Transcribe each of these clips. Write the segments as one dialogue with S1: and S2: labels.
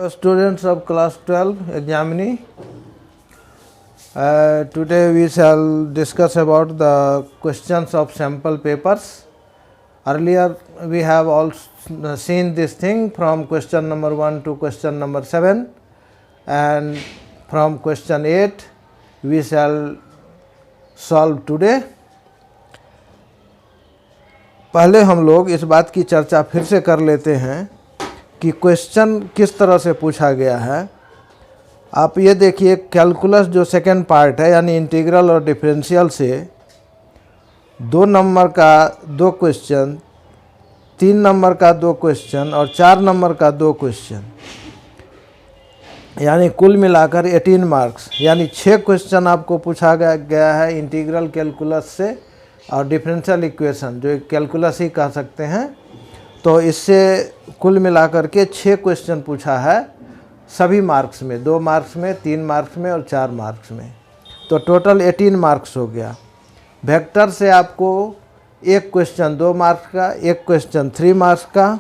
S1: Students of class 12 examining, today we shall discuss about the questions of sample papers. Earlier we have all seen this thing from question number 1 to question number 7, and from question 8 we shall solve today. पहले हम लोग इस बात की चर्चा फिर से कर लेते हैं कि क्वेश्चन किस तरह से पूछा गया है। आप ये देखिए, कैलकुलस जो सेकेंड पार्ट है यानी इंटीग्रल और डिफरेंशियल से 2 नंबर का 2 क्वेश्चन, 3 नंबर का 2 क्वेश्चन और 4 नंबर का 2 क्वेश्चन, यानी कुल मिलाकर 18 मार्क्स, यानी 6 क्वेश्चन आपको पूछा गया है इंटीग्रल कैलकुलस से और डिफरेंशियल इक्वेशन जो कैलकुलस ही कह सकते हैं। तो इससे कुल मिलाकर के 6 क्वेश्चन पूछा है, सभी मार्क्स में, 2 मार्क्स में, 3 मार्क्स में और 4 मार्क्स में। तो टोटल 18 मार्क्स हो गया। वेक्टर से आपको एक क्वेश्चन 2 मार्क्स का, एक क्वेश्चन 3 मार्क्स का,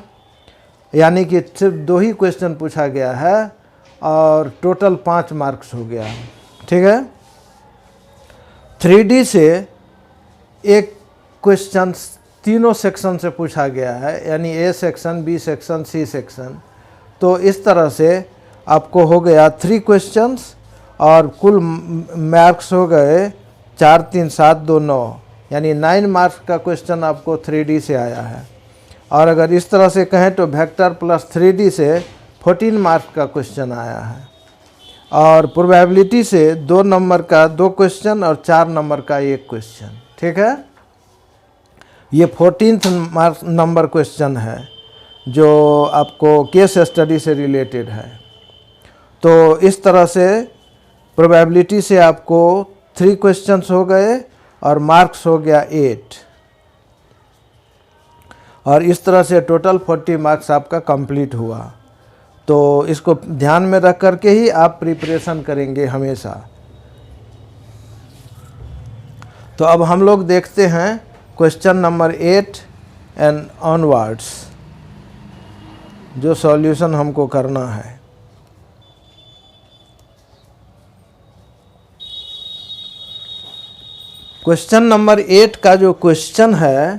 S1: यानी कि सिर्फ 2 ही क्वेश्चन पूछा गया है और टोटल 5 मार्क्स हो गया। ठीक है। 3D से एक क्वेश्चन तीनों सेक्शन से पूछा गया है, यानी A section, B section, C section. तो इस तरह से आपको हो गया 3 क्वेश्चंस और कुल मार्क्स हो गए 4, 3, 7, 2, 9, यानी 9 मार्क्स का क्वेश्चन आपको 3D से आया है। और अगर इस तरह से कहें तो वेक्टर प्लस 3D से 14 मार्क्स का क्वेश्चन आया है। और प्रोबेबिलिटी से 2 नंबर का 2 क्वेश्चन और 4 नंबर का 1 क्वेश्चन। ठीक है। ये 14th नंबर क्वेश्चन है जो आपको केस स्टडी से रिलेटेड है। तो इस तरह से प्रोबेबिलिटी से आपको 3 क्वेश्चंस हो गए और मार्क्स हो गया 8, और इस तरह से टोटल 40 मार्क्स आपका कंप्लीट हुआ। तो इसको ध्यान में रख करके ही आप प्रिपरेशन करेंगे हमेशा। तो अब हम लोग देखते हैं क्वेश्चन नंबर 8 एंड ऑनवर्ड्स, जो सॉल्यूशन हमको करना है। क्वेश्चन नंबर 8 का जो क्वेश्चन है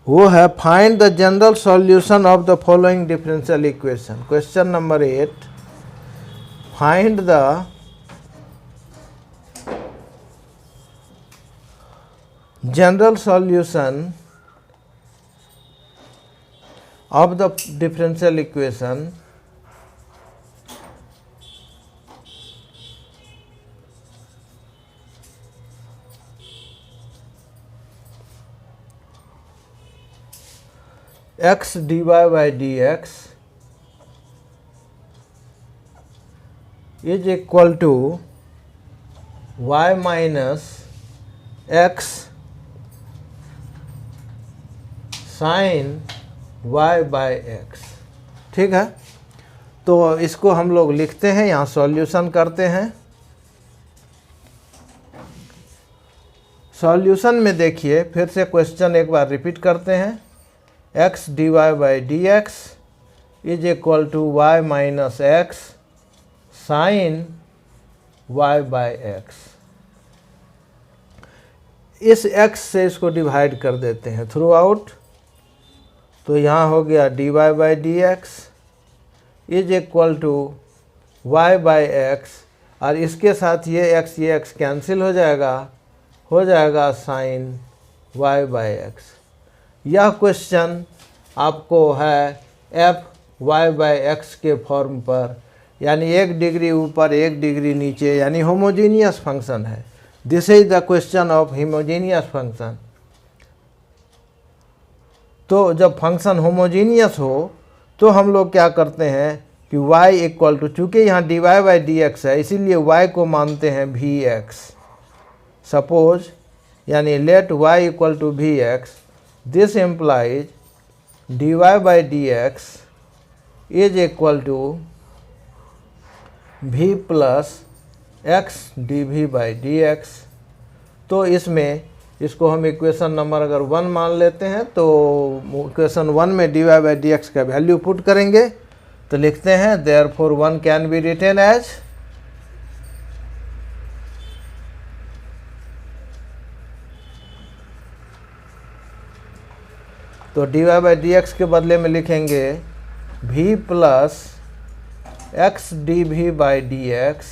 S1: वो है find the general solution of the following differential equation. Question number 8, find the general solution of the differential equation x dy by dx is equal to y minus x sine y by x। ठीक है। तो इसको हम लोग लिखते हैं, यहाँ solution करते हैं। सॉल्यूशन में देखिए, फिर से क्वेश्चन एक बार रिपीट करते हैं। x dy by d x is equal to y minus x sine y by x. इस x से इसको डिवाइड कर देते हैं थ्रू आउट। तो यहाँ हो गया dy by d x is equal to y by x, और इसके साथ ये x कैंसिल हो जाएगा साइन y बाई एक्स। यह क्वेश्चन आपको है f(y बाई एक्स) के फॉर्म पर, यानी 1 डिग्री ऊपर 1 डिग्री नीचे, यानी होमोजीनियस फंक्शन है। This is the question of homogeneous function. तो जब फंक्शन होमोजीनियस हो तो हम लोग क्या करते हैं कि y इक्वल टू, चूँकि यहाँ dy बाई डी एक्स है इसीलिए y को मानते हैं vx। सपोज, यानी let y equal to vx, this implies dy by d x is equal to v plus x dv by d x. तो इसमें इसको हम इक्वेशन नंबर अगर 1 मान लेते हैं तो इक्वेशन 1 में dy बाई डी एक्स का वैल्यू पुट करेंगे तो लिखते हैं therefore 1 can be written as तो dy बाई डी एक्स के बदले में लिखेंगे v plus x d v by d x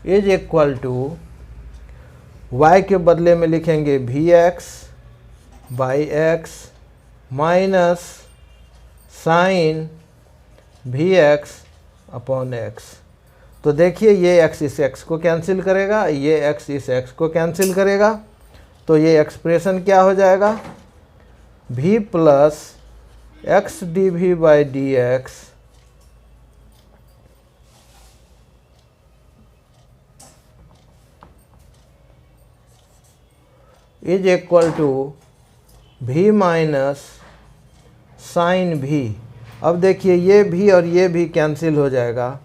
S1: is equal to y के बदले में लिखेंगे v x by x minus sine v x upon x. तो देखिए ये x इस x को कैंसिल करेगा, ये x इस x को कैंसिल करेगा, तो ये एक्सप्रेशन क्या हो जाएगा v plus x d v by d x is equal to v minus sine v। अब देखिए ये भी और ये भी कैंसिल हो जाएगा,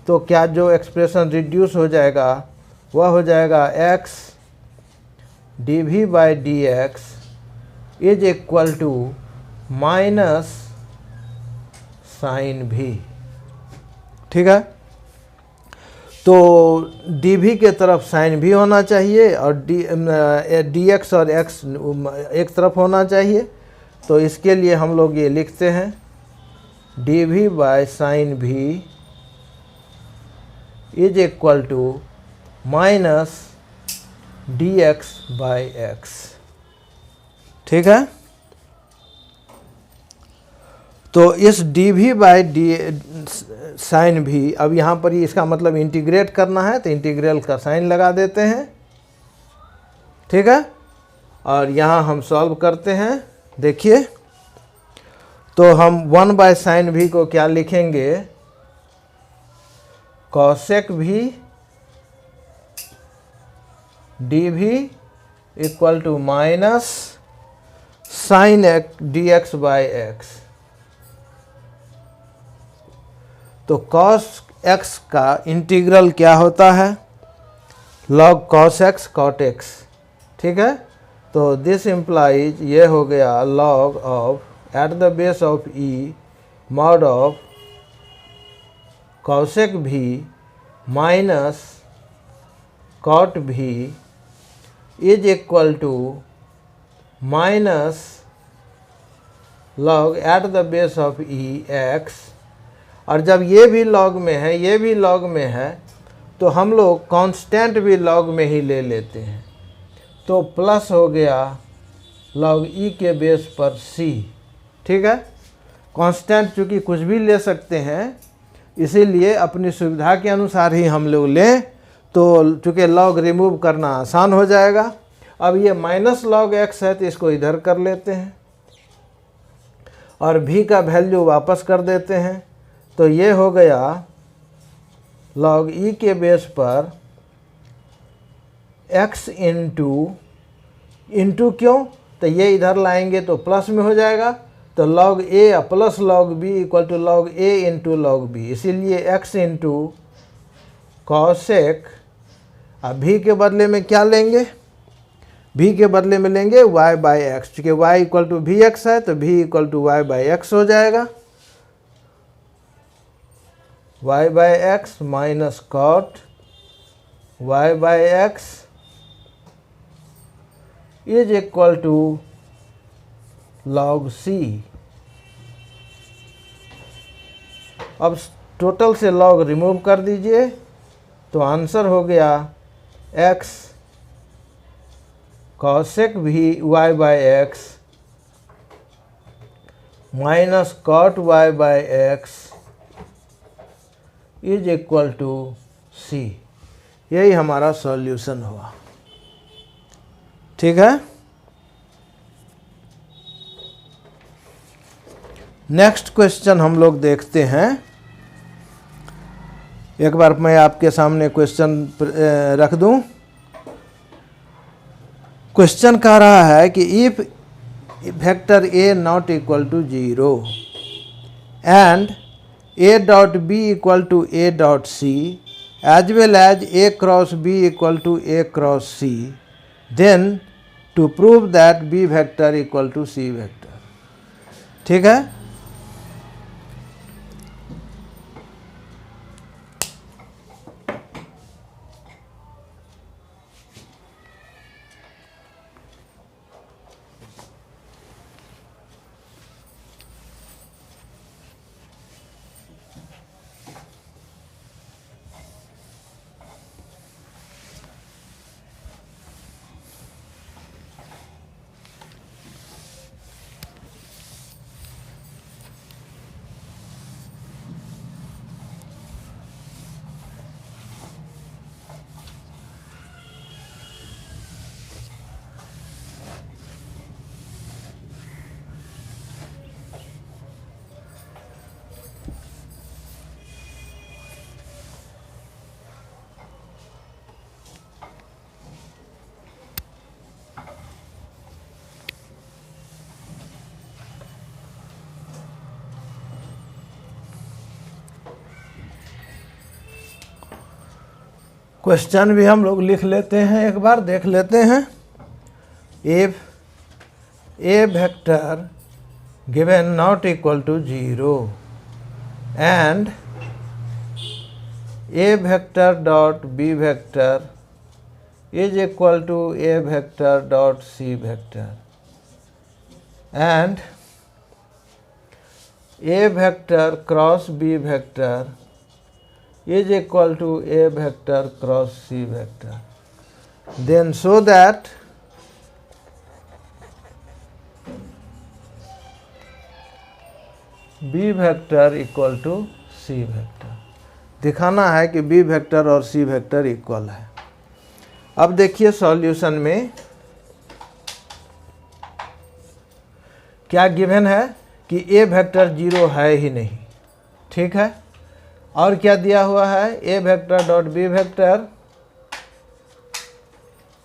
S1: तो क्या जो एक्सप्रेशन रिड्यूस हो जाएगा वह हो जाएगा x d v by d x is equal to minus sine v। ठीक है, तो डी वी के तरफ साइन भी होना चाहिए और डी एक्स और एक्स एक तरफ होना चाहिए। तो इसके लिए हम लोग ये लिखते हैं d v by sine v is equal to minus d x by x. ठीक है, तो इस d v by d sine v, अब यहाँ पर इसका मतलब इंटीग्रेट करना है तो इंटीग्रल का साइन लगा देते हैं। ठीक है, और यहाँ हम सॉल्व करते हैं। देखिए तो हम 1 बाय साइन भी को क्या लिखेंगे cosec v d v equal to minus sine d x by x. तो cos x का इंटीग्रल क्या होता है log cos x cot x। ठीक है, तो दिस इम्प्लाइज ये हो गया log of at the base of e mod of cosec v minus cot v is equal to minus log at the base of e x। और जब ये भी लॉग में है ये भी लॉग में है तो हम लोग कांस्टेंट भी लॉग में ही ले लेते हैं, तो प्लस हो गया लॉग ई के बेस पर c। ठीक है, कांस्टेंट चूँकि कुछ भी ले सकते हैं इसीलिए अपनी सुविधा के अनुसार ही हम लोग लें, तो चूँकि लॉग रिमूव करना आसान हो जाएगा। अब ये माइनस लॉग x है तो इसको इधर कर लेते हैं और v का वैल्यू वापस कर देते हैं, तो ये हो गया log e के बेस पर x इंटू क्यों, तो ये इधर लाएंगे तो प्लस में हो जाएगा, तो log a plus log b equal to log a into log b, इसीलिए x इंटू कॉसेक। अब v के बदले में क्या लेंगे, v के बदले में लेंगे y बाई एक्स, चूँकि y equal to v x है तो v equal to y by x हो जाएगा। y by x minus cot y by x is equal to log c। अब टोटल से log रिमूव कर दीजिए तो आंसर हो गया x cosec v y by x minus cot y by x is equal to c। यही हमारा solution हुआ। ठीक है, नेक्स्ट क्वेश्चन हम लोग देखते हैं। एक बार मैं आपके सामने क्वेश्चन रख दूं। क्वेश्चन कह रहा है कि if vector a not equal to 0 and a dot b equal to a dot c as well as a cross b equal to a cross c, then to prove that b vector equal to c vector. ठीक है, question भी हम लोग लिख लेते हैं, एक बार देख लेते हैं। If a vector given not equal to 0 and a vector dot B vector is equal to a vector dot c vector and a vector cross b vector is equal to a vector cross c vector, then show that b vector equal to c vector। दिखाना है कि b vector और c vector equal है। अब देखिए solution में क्या given है कि ए वेक्टर 0 है ही नहीं, ठीक है। और क्या दिया हुआ है, A vector dot B vector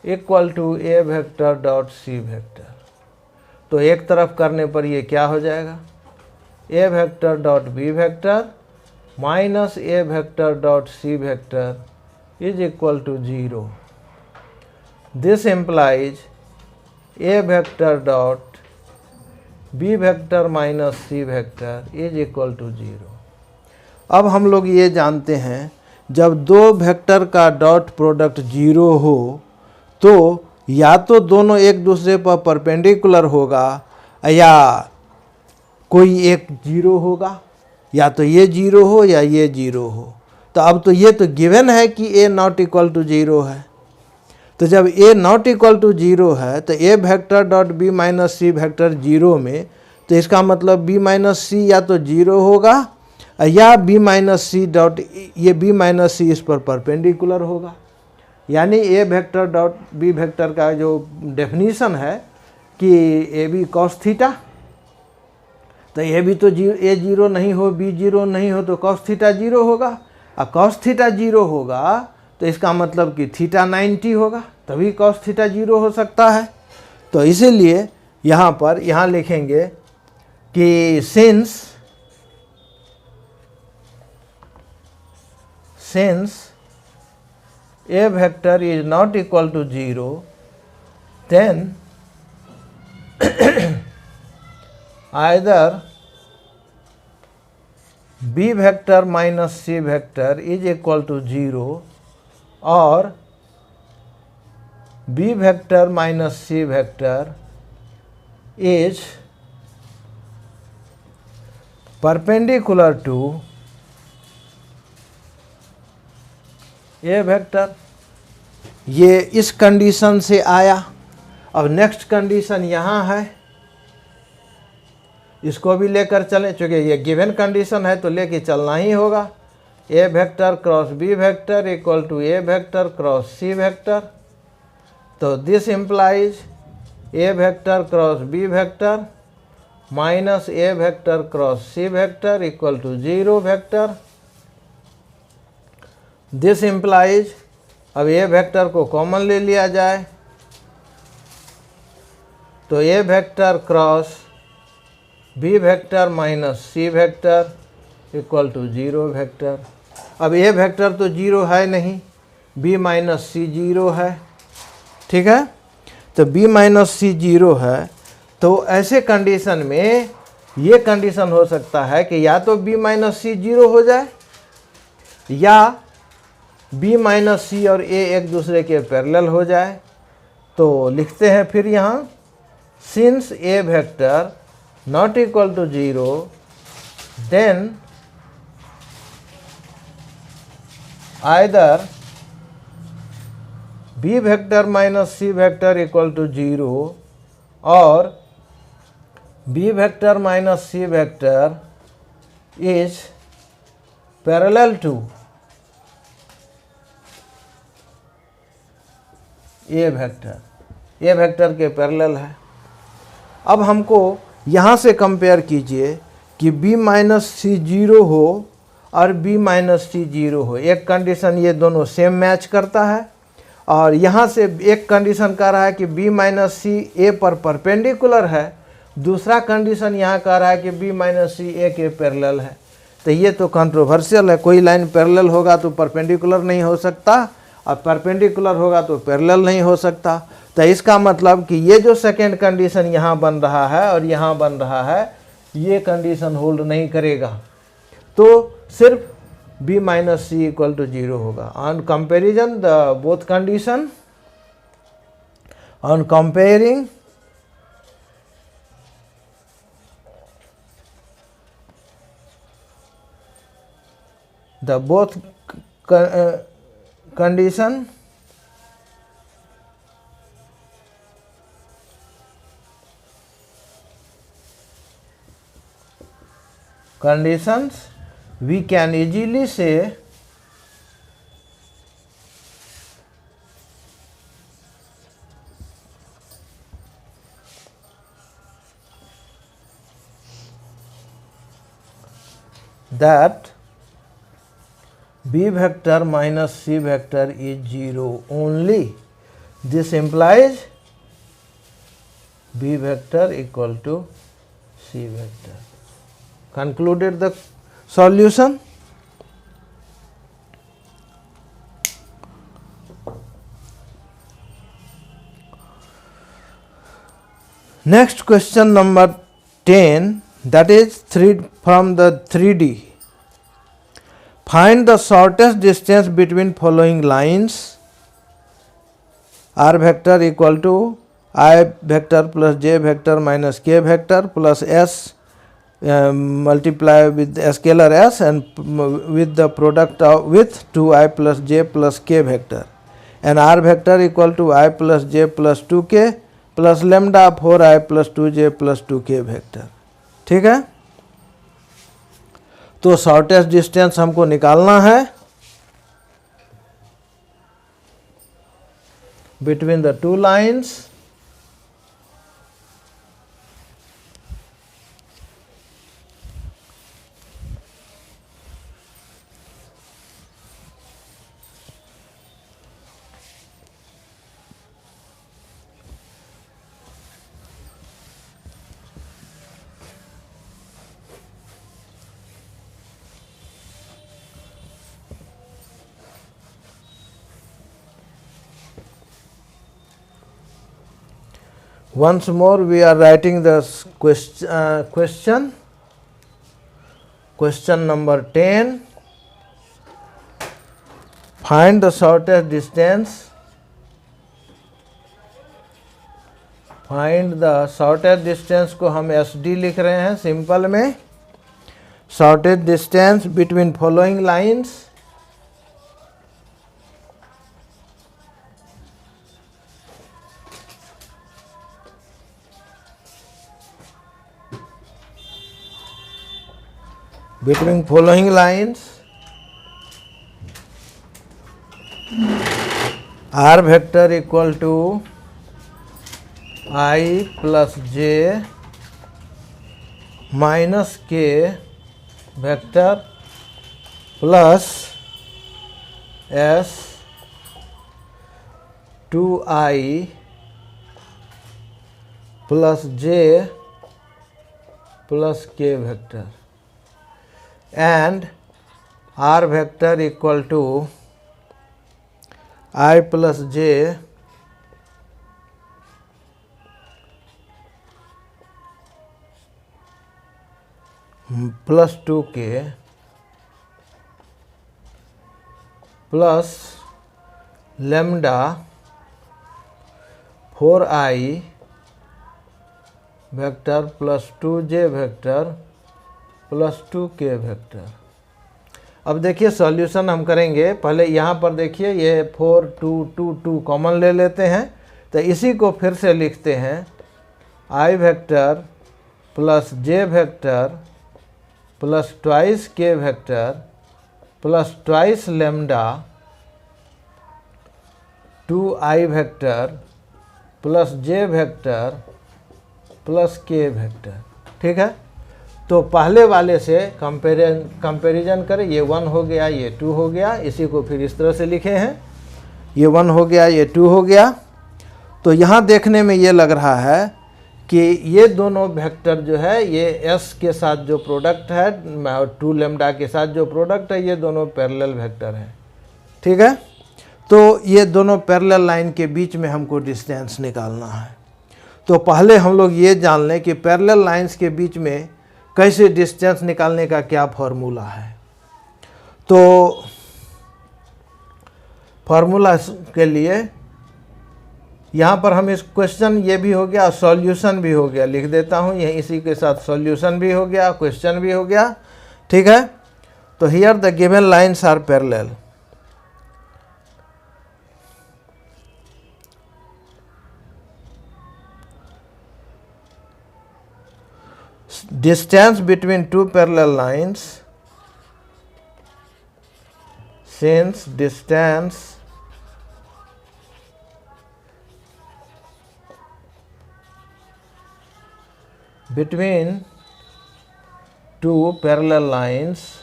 S1: equal to A vector dot C vector. तो एक तरफ करने पर ये क्या हो जाएगा, A vector dot B vector minus A vector dot C vector is equal to 0। This implies a vector dot b vector minus c vector is equal to 0। अब हम लोग ये जानते हैं जब दो वेक्टर का डॉट प्रोडक्ट 0 हो तो या तो दोनों एक दूसरे पर परपेंडिकुलर होगा या कोई एक 0 होगा, या तो ये 0 हो या ये 0 हो। तो अब तो ये तो गिवन है कि a नॉट इक्वल टू 0 है। तो जब a नॉट इक्वल टू 0 है तो a vector dot b minus C vector 0 में, तो इसका मतलब b माइनस सी या तो 0 होगा या b माइनस सी डॉट ये b माइनस सी इस पर परपेंडिकुलर होगा। यानी a vector dot b vector का जो डेफिनीशन है कि ए बी कॉस थीटा, तो ये भी तो a 0 नहीं हो b 0 नहीं हो तो कॉस थीटा 0 होगा, और कॉस थीटा 0 होगा तो इसका मतलब कि थीटा 90 होगा, तभी कॉस थीटा 0 हो सकता है। तो इसीलिए यहाँ लिखेंगे कि since a vector is not equal to 0 then either b vector minus c vector is equal to 0 और b vector minus c vector is perpendicular to A vector. ये इस कंडीशन से आया। अब नेक्स्ट कंडीशन यहाँ है, इसको भी लेकर चलें, चूँकि ये गिवन कंडीशन है तो लेके चलना ही होगा। A vector cross B vector equal to A vector cross C vector. तो this implies A vector cross B vector minus A vector cross C vector equal to 0 vector. This implies, अब A vector को common ले लिया जाए तो A vector cross B vector minus C vector equal to 0 vector. अब A vector तो 0 है नहीं, b माइनस सी 0 है, ठीक है। तो b माइनस सी 0 है, तो ऐसे कंडीशन में ये कंडीशन हो सकता है कि या तो b माइनस सी 0 हो जाए या b माइनस सी और a एक दूसरे के पैरेलल हो जाए। तो लिखते हैं फिर यहाँ, since a vector not equal to 0 then either b vector minus c vector equal to 0 or b vector minus c vector is parallel to a vector, a vector के पैरेलल है। अब हमको यहाँ से कंपेयर कीजिए कि b माइनस सी 0 हो और b माइनस सी 0 हो। एक कंडीशन ये दोनों सेम मैच करता है, और यहाँ से एक कंडीशन कह रहा है कि b माइनस सी ए पर परपेंडिकुलर है, दूसरा कंडीशन यहाँ कह रहा है कि b माइनस सी ए के पैरेलल है। तो ये तो कंट्रोवर्शियल है, कोई लाइन पैरेलल होगा तो परपेंडिकुलर नहीं हो सकता अब परपेंडिकुलर होगा तो पैरेलल नहीं हो सकता। तो इसका मतलब कि ये जो सेकेंड कंडीशन यहाँ बन रहा है और यहाँ बन रहा है, ये कंडीशन होल्ड नहीं करेगा, तो सिर्फ b minus c equal to 0 होगा। On comparison the both condition, on comparing the both conditions we can easily say that b vector minus c vector is 0 only. This implies b vector equal to c vector. Concluded the solution. Next question number 10, that is from the 3D. Find the shortest distance between following lines. R vector equal to I vector plus j vector minus k vector plus s multiply with the scalar s and with the product of with 2i plus j plus k vector, and r vector equal to I plus j plus 2k plus lambda 4i plus 2j plus 2k vector. ठीक है, तो shortest distance हमको निकालना है between the two lines. Once more we are writing the question. Question number 10. Find the shortest distance. Find the shortest distance को हम SD लिख रहे हैं सिंपल में. Shortest distance between following lines. Between following lines, r vector equal to I plus j minus k vector plus s 2i plus j plus k vector, and r vector equal to I plus j plus 2k plus lambda 4i vector plus 2j vector plus 2k vector. अब देखिए solution हम करेंगे, पहले यहाँ पर देखिए ये 4 2 2 2 common ले लेते हैं, तो इसी को फिर से लिखते हैं i vector plus j vector plus twice k vector plus twice lambda 2i vector plus j vector plus k vector. ठीक है, तो पहले वाले से कंपैरिजन करें, ये 1 हो गया, ये 2 हो गया, इसी को फिर इस तरह से लिखे हैं, ये 1 हो गया, ये 2 हो गया। तो यहाँ देखने में ये लग रहा है कि ये दोनों वेक्टर जो है ये s के साथ जो प्रोडक्ट है और 2 लेमडा के साथ जो प्रोडक्ट है, ये दोनों पैरेलल वेक्टर हैं। ठीक है, तो ये दोनों पैरेलल लाइन के बीच में हमको डिस्टेंस निकालना है। तो पहले हम लोग ये जान लें कि पैरेलल लाइंस के बीच में कैसे डिस्टेंस निकालने का क्या फॉर्मूला है। तो फार्मूला के लिए यहाँ पर हम इस क्वेश्चन ये भी हो गया, सॉल्यूशन भी हो गया, लिख देता हूँ यही, इसी के साथ सॉल्यूशन भी हो गया, क्वेश्चन भी हो गया, ठीक है। तो here the given lines are parallel. Distance between two parallel lines, since distance between two parallel lines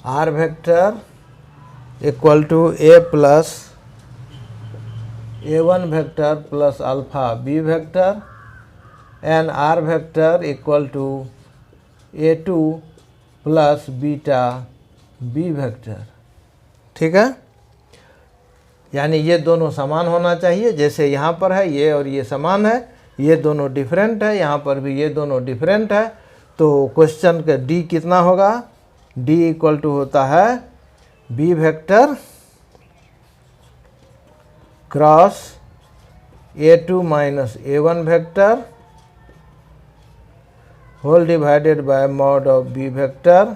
S1: r vector equal to a plus a1 vector plus alpha b vector and r vector equal to a2 plus beta b vector, ठीक है। यानी ये दोनों समान होना चाहिए, जैसे यहाँ पर है ये और ये समान है, ये दोनों डिफरेंट है, यहाँ पर भी ये दोनों डिफरेंट है। तो क्वेश्चन का डी कितना होगा, डी इक्वल टू होता है b vector cross a2 minus a1 vector whole divided by mod of b vector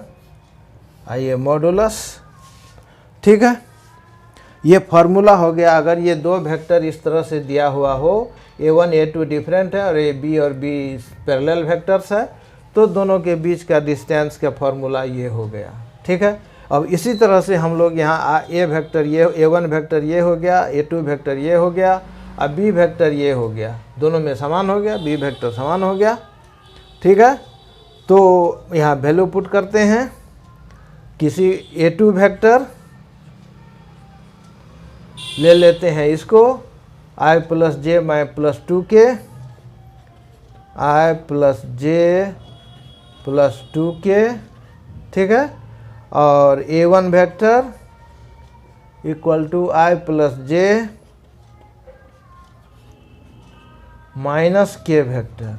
S1: आइए मॉडुलस, ठीक है। ये फार्मूला हो गया। अगर ये दो वेक्टर इस तरह से दिया हुआ हो, a1 a2 डिफरेंट है और a b और b पैरेलल वेक्टर्स है, तो दोनों के बीच का डिस्टेंस का फार्मूला ये हो गया, ठीक है। अब इसी तरह से हम लोग यहाँ a वेक्टर ये, a1 वेक्टर ये हो गया, a2 वेक्टर ये हो गया, अब b वेक्टर ये हो गया, दोनों में समान हो गया, b वेक्टर समान हो गया, ठीक है। तो यहाँ वैल्यू पुट करते हैं। किसी a2 वेक्टर ले लेते हैं इसको i प्लस जे माइ plus 2k, i plus j plus 2k, ठीक है। और a1 vector equal to i plus j minus k vector,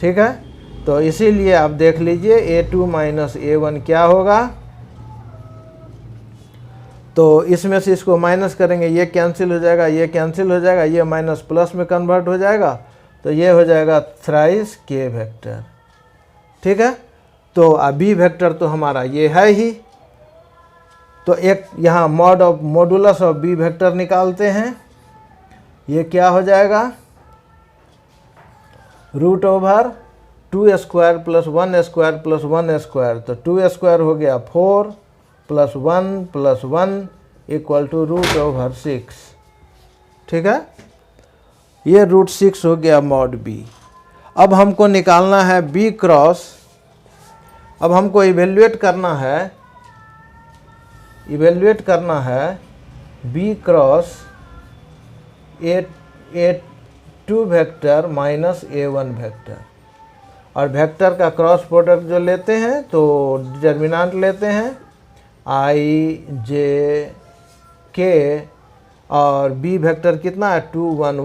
S1: ठीक है। तो इसीलिए आप देख लीजिए a2 माइनस a1 क्या होगा। तो इसमें से इसको माइनस करेंगे, ये कैंसिल हो जाएगा, ये कैंसिल हो जाएगा, ये माइनस प्लस में कन्वर्ट हो जाएगा, तो ये हो जाएगा थ्राइस k वेक्टर, ठीक है। तो बी वेक्टर तो हमारा ये है ही, तो एक यहाँ मॉडुलस ऑफ बी वेक्टर निकालते हैं। ये क्या हो जाएगा, root over 2 square plus 1 square plus 1 square, तो 2 स्क्वायर हो गया 4 plus 1 equal to root over 6, ठीक है। ये रूट 6 हो गया मॉड बी। अब हमको निकालना है बी क्रॉस, अब हमको इवेल्युएट करना है b cross a2 vector minus a1 vector, और वेक्टर का क्रॉस प्रोडक्ट जो लेते हैं तो डिटर्मिनेंट लेते हैं i j k, और b वेक्टर कितना है 2 1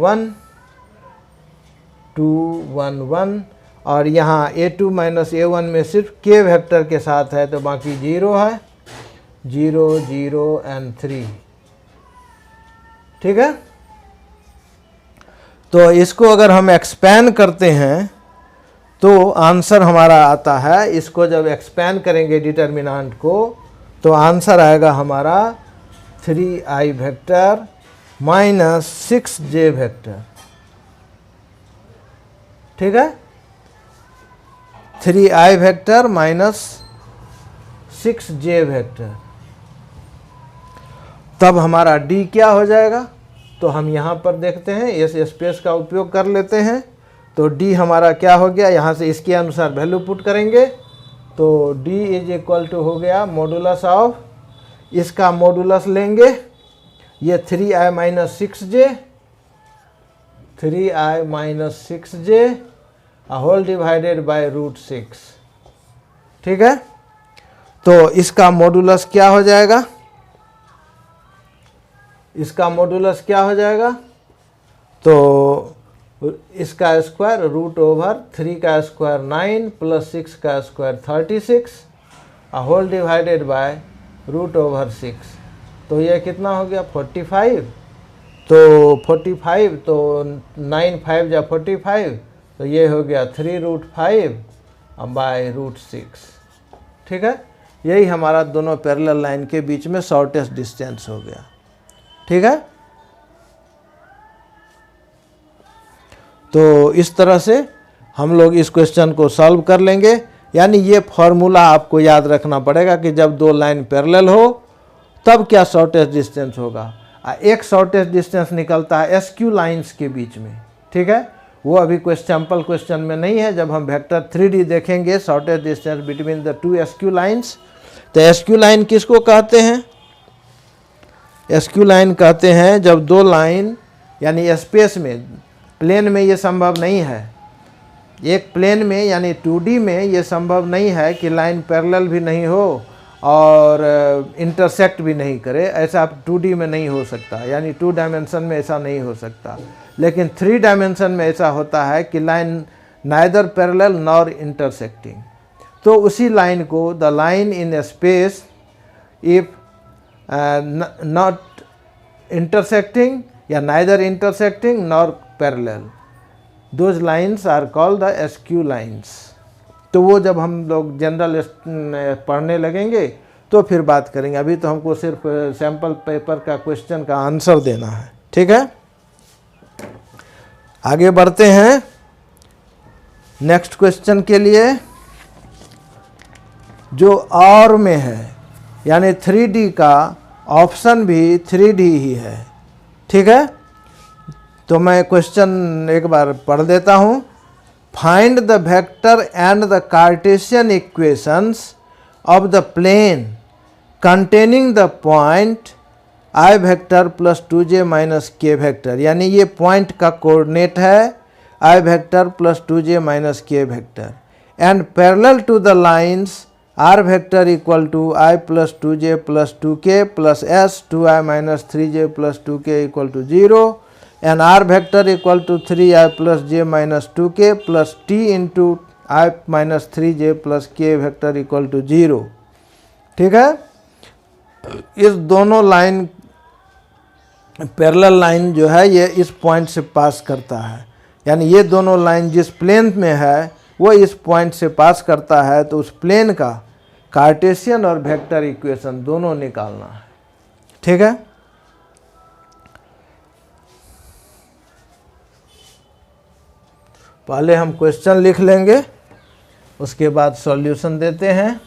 S1: 1, और यहाँ a2 माइनस a1 में सिर्फ k वेक्टर के साथ है, तो बाकी 0 है, 0 0 एंड 3, ठीक है। तो इसको अगर हम एक्सपैंड करते हैं तो आंसर हमारा आता है, इसको जब एक्सपैंड करेंगे डिटर्मिनेंट को, तो आंसर आएगा हमारा 3i vector minus 6j vector, ठीक है। 3i vector minus 6j vector, तब हमारा d क्या हो जाएगा। तो हम यहाँ पर देखते हैं, इस स्पेस का उपयोग कर लेते हैं। तो d हमारा क्या हो गया, यहाँ से इसके अनुसार वैल्यू पुट करेंगे, तो d इज इक्वल टू हो गया मॉडुलस ऑफ, इसका मॉडुलस लेंगे, ये 3i minus 6j whole divided bye √6। ठीक है, तो इसका मॉडुलस क्या हो जाएगा, इसका मॉडुलस क्या हो जाएगा, तो इसका स्क्वायर √3 का स्क्वायर 9 + 6 का स्क्वायर 36 होल डिवाइडेड बाय √6। तो ये कितना हो गया 45। तो 45 तो 9 5 जा 45, तो ये हो गया 3√5 बाय √6। ठीक है, यही हमारा दोनों पैरेलल लाइन के बीच में शॉर्टेस्ट डिस्टेंस हो गया। ठीक है, तो इस तरह से हम लोग इस क्वेश्चन को सॉल्व कर लेंगे। यानी ये फॉर्मूला आपको याद रखना पड़ेगा कि जब दो लाइन पैरेलल हो तब क्या शॉर्टेस्ट डिस्टेंस होगा। एक शॉर्टेस्ट डिस्टेंस निकलता है एसक्यू लाइंस के बीच में। ठीक है, वो अभी कोई सैम्पल क्वेश्चन में नहीं है। जब हम वेक्टर 3D देखेंगे shortest distance between the two SQ lines, तो एसक्यू लाइन किसको कहते हैं, एसक्यू लाइन कहते हैं जब दो लाइन यानी स्पेस में, प्लेन में ये संभव नहीं है, एक प्लेन में यानी 2D में ये संभव नहीं है कि लाइन पैरेलल भी नहीं हो और इंटरसेक्ट भी नहीं करे। ऐसा 2D में नहीं हो सकता, यानी 2 डायमेंशन में ऐसा नहीं हो सकता। लेकिन 3 डायमेंशन में ऐसा होता है कि line neither parallel nor intersecting. तो उसी लाइन को the line in space if not intersecting या neither intersecting nor parallel, those lines are called the skew lines. तो वो जब हम लोग जनरल पढ़ने लगेंगे तो फिर बात करेंगे। अभी तो हमको सिर्फ सैम्पल पेपर का क्वेश्चन का आंसर देना है। ठीक है, आगे बढ़ते हैं नेक्स्ट क्वेश्चन के लिए, जो और में है, यानी 3D का ऑप्शन भी 3D ही है। ठीक है, तो मैं क्वेश्चन एक बार पढ़ देता हूँ। Find the vector and the Cartesian equations of the plane containing the point I vector plus 2j minus k vector. यानी ये पॉइंट का कोऑर्डिनेट है I vector plus 2j minus k vector, and parallel to the lines R vector equal to I plus 2j plus 2k plus s 2i minus 3j plus 2k equal to 0, and R vector equal to 3i plus j minus 2k plus t into i minus 3j plus k vector equal to 0। ठीक है, इस दोनों line parallel line जो है ये इस point से पास करता है, यानी ये दोनों लाइन जिस प्लेन में है वो इस पॉइंट से पास करता है। तो उस प्लेन का कार्टेशियन और वेक्टर इक्वेशन दोनों निकालना है। ठीक है, पहले हम क्वेश्चन लिख लेंगे, उसके बाद सॉल्यूशन देते हैं।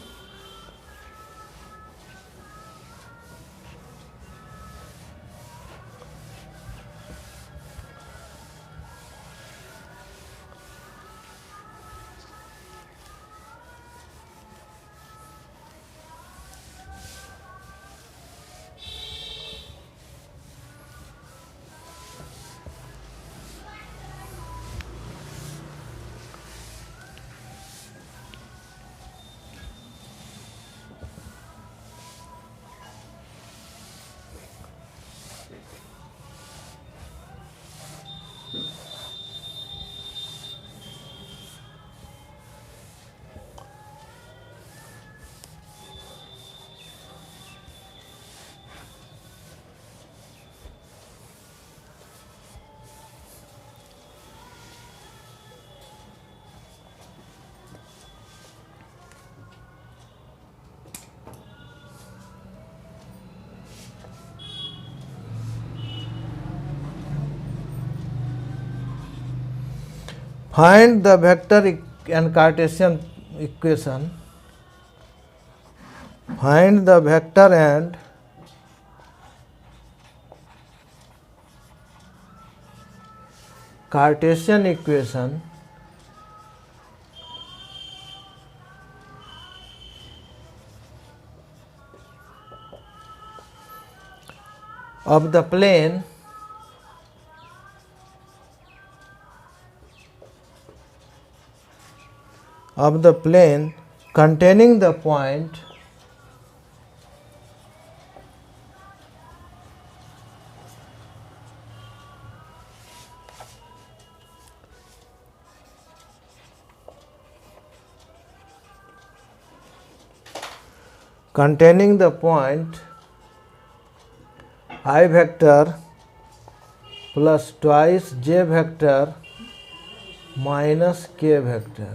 S1: Find the vector and Cartesian equation. Find the vector and Cartesian equation of the plane of the plane containing the point I vector plus twice j vector minus k vector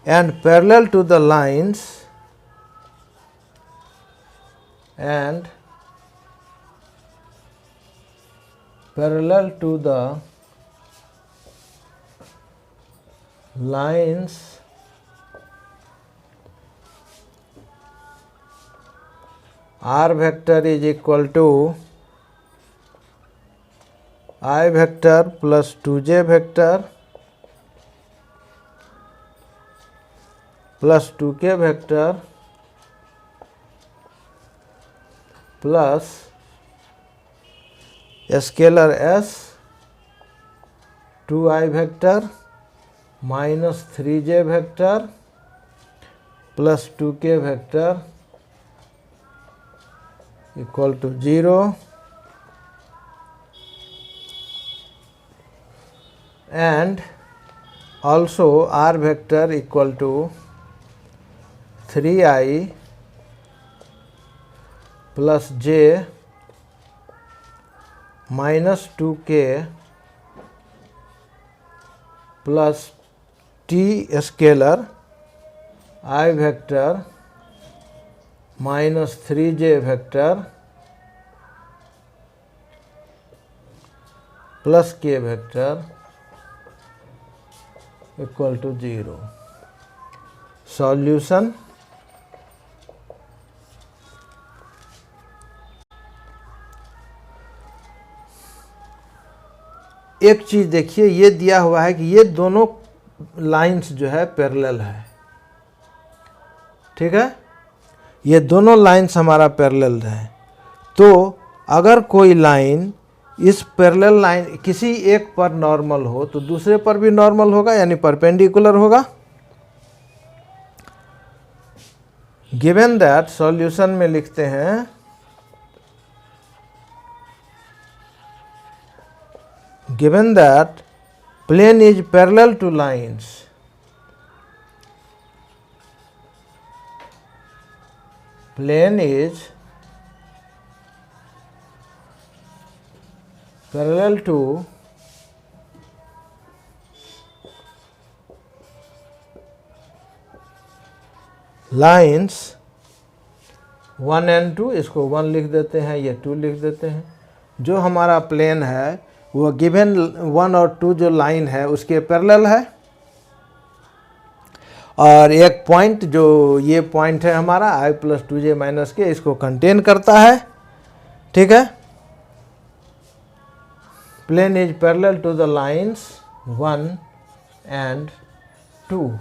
S1: and parallel to the lines and parallel to the lines r vector is equal to I vector plus 2j vector plus 2k vector plus scalar s 2i vector minus 3j vector plus 2k vector equal to 0 and also r vector equal to 3i plus j minus 2k plus t scalar I vector minus 3j vector plus k vector equal to 0. Solution. एक चीज देखिए, ये दिया हुआ है कि ये दोनों लाइंस जो है पैरेलल है, ठीक है, ये दोनों लाइंस हमारा पैरेलल है। तो अगर कोई लाइन इस पैरेलल लाइन किसी एक पर नॉर्मल हो तो दूसरे पर भी नॉर्मल होगा, यानी परपेंडिकुलर होगा। गिवन दैट, सॉल्यूशन में लिखते हैं given that plane is parallel to lines, plane is parallel to lines 1 and 2, इसको 1 लिख देते हैं, ये 2 लिख देते हैं। जो हमारा प्लेन है वो गिवन 1 और 2 जो लाइन है उसके पैरेलल है, और एक पॉइंट जो ये पॉइंट है हमारा i प्लस 2j माइनस के, इसको कंटेन करता है, ठीक है। Plane is parallel to the lines 1 and 2।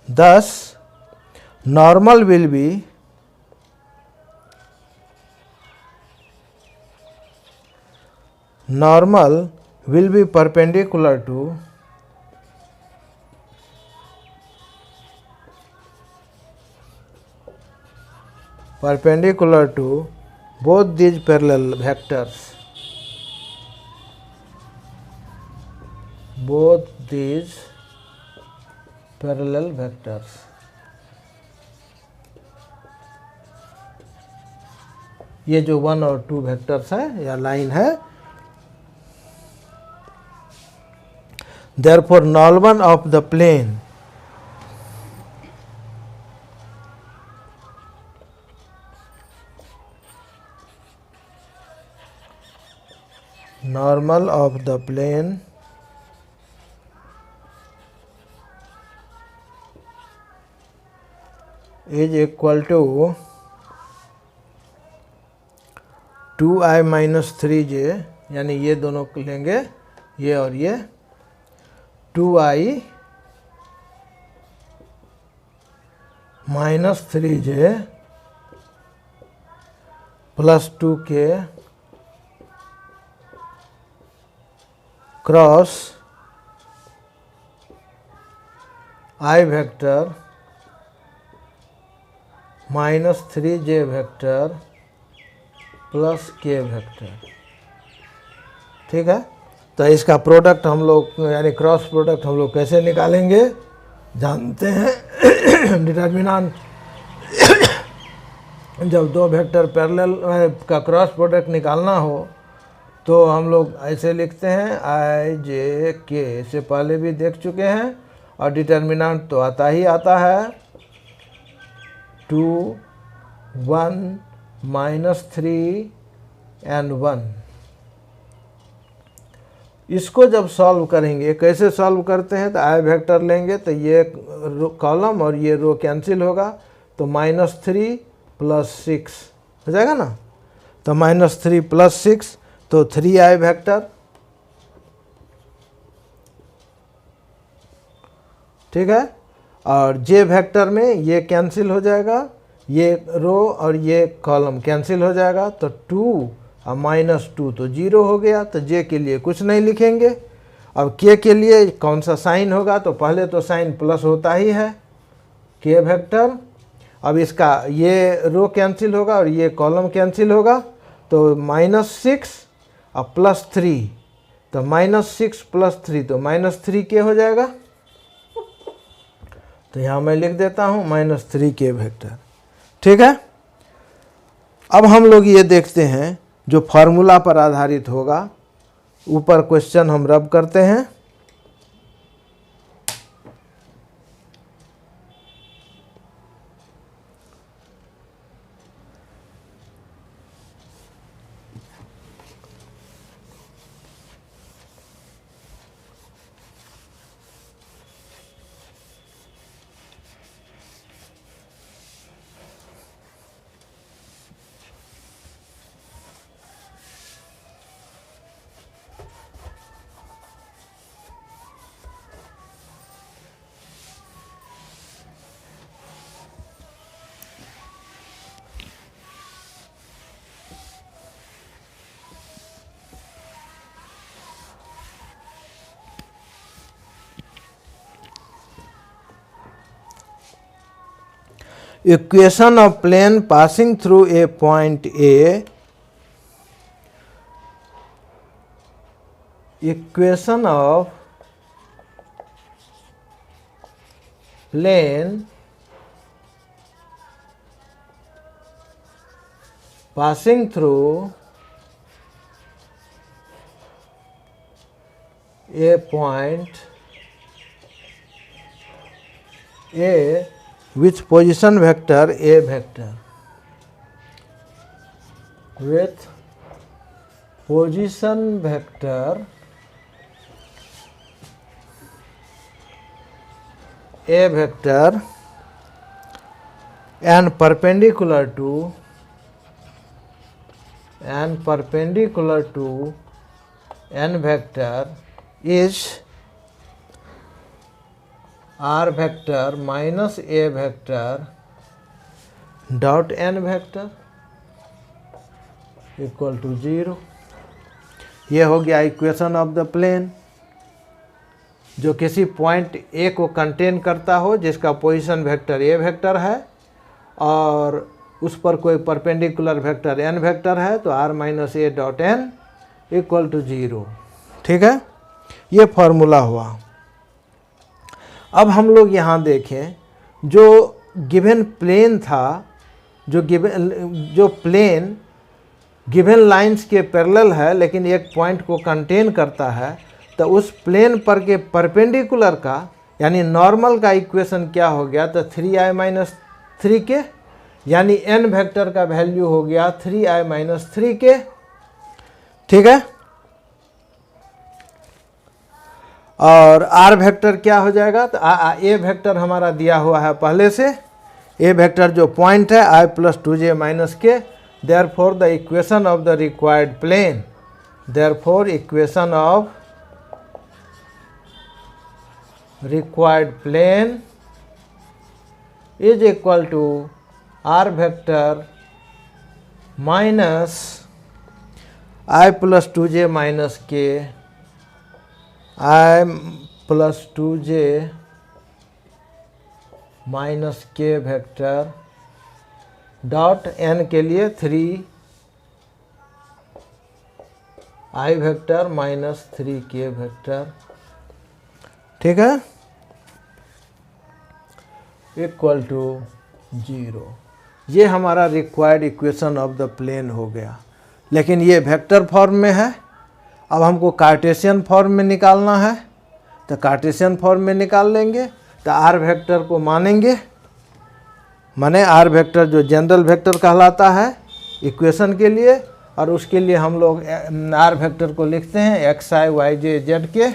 S1: Thus normal will be perpendicular to both these parallel vectors, ये जो 1 और 2 वेक्टर्स है या लाइन है। Therefore normal of the plane is equal to 2i minus 3j, यानी ये दोनों लेंगे, ये और ये, 2i minus 3j plus 2k cross i vector minus 3j vector plus k vector. ठीक है, तो इसका प्रोडक्ट हम लोग यानी क्रॉस प्रोडक्ट हम लोग कैसे निकालेंगे जानते हैं। डिटर्मिनेंट जब दो वेक्टर पैरेलल का क्रॉस प्रोडक्ट निकालना हो तो हम लोग ऐसे लिखते हैं आई जे के, से पहले भी देख चुके हैं, और डिटर्मिनेंट तो आता ही आता है 2 1 -3 and 1। इसको जब सॉल्व करेंगे, कैसे सॉल्व करते हैं, तो आई वेक्टर लेंगे तो ये कॉलम और ये रो कैंसिल होगा, तो -3 + 6 हो जाएगा ना। तो -3 + 6 तो 3i वेक्टर। ठीक है, और जे वेक्टर में ये कैंसिल हो जाएगा, ये रो और ये कॉलम कैंसिल हो जाएगा, तो 2 और -2 तो 0 हो गया। तो जे के लिए कुछ नहीं लिखेंगे। अब के लिए कौन सा साइन होगा, तो पहले तो साइन प्लस होता ही है, के वेक्टर। अब इसका ये रो कैंसिल होगा और ये कॉलम कैंसिल होगा, तो -6 और +3, तो -6 + 3 तो -3k हो जाएगा। तो यहाँ मैं लिख देता हूँ -3k वेक्टर। ठीक है, अब हम लोग ये देखते हैं जो फार्मूला पर आधारित होगा। ऊपर क्वेश्चन हम रब करते हैं। Equation of plane passing through a point A, equation of plane passing through a point A with position vector A vector, with position vector A vector and perpendicular to n vector is r vector minus a vector dot n vector equal to 0। ये हो गया equation of the plane जो किसी point A को contain करता हो, जिसका position vector A vector है और उस पर कोई परपेंडिकुलर वेक्टर एन वेक्टर है, तो r - a dot n equal to 0। ठीक है, ये फॉर्मूला हुआ। अब हम लोग यहाँ देखें जो गिवन प्लेन था, जो प्लेन गिवन लाइंस के पैरेलल है लेकिन एक पॉइंट को कंटेन करता है, तो उस प्लेन पर के परपेंडिकुलर का यानी नॉर्मल का इक्वेशन क्या हो गया, तो 3i - 3k, यानी n वेक्टर का वैल्यू हो गया 3i - 3k। ठीक है, और r वेक्टर क्या हो जाएगा, तो a वेक्टर हमारा दिया हुआ है पहले से, a वेक्टर जो पॉइंट है i + 2j - k। Therefore the equation of the required plane, therefore equation of required plane is equal to r vector minus i + 2j - k i plus 2j minus k vector dot n के लिए 3 i vector minus 3 के vector, ठीक है, equal to 0। ये हमारा required equation of the plane हो गया। लेकिन ये वेक्टर फॉर्म में है, अब हमको कार्टेशियन फॉर्म में निकालना है, तो कार्टेशियन फॉर्म में निकाल लेंगे। तो आर वेक्टर को मानेंगे, माने आर वेक्टर जो जनरल वेक्टर कहलाता है इक्वेशन के लिए, और उसके लिए हम लोग आर वेक्टर को लिखते हैं x i y j z k.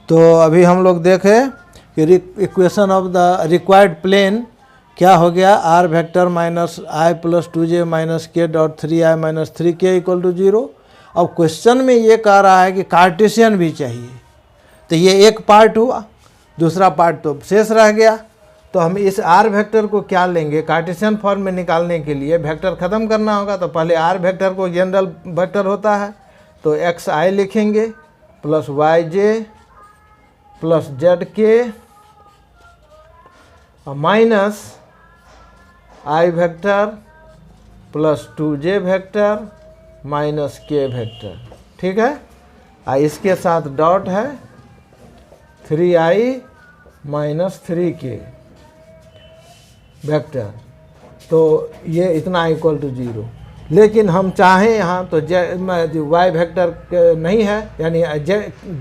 S1: तो अभी हम लोग देखें कि equation of the required plane क्या हो गया, r vector minus i plus 2j minus k dot 3i minus 3k equal to 0। अब क्वेश्चन में ये कह रहा है कि कार्टेशियन भी चाहिए, तो ये एक पार्ट हुआ, दूसरा पार्ट तो शेष रह गया। तो हम इस आर वेक्टर को क्या लेंगे, कार्टेशियन फॉर्म में निकालने के लिए वेक्टर ख़त्म करना होगा। तो पहले आर वेक्टर को जनरल वेक्टर होता है, तो एक्स आई लिखेंगे plus y j plus z k minus i vector plus 2j vector minus k vector, ठीक है। इसके साथ डॉट है 3i माइनस 3k वेक्टर, तो ये इतना इक्वल टू 0। लेकिन हम चाहें यहाँ तो वाई वेक्टर नहीं है, यानी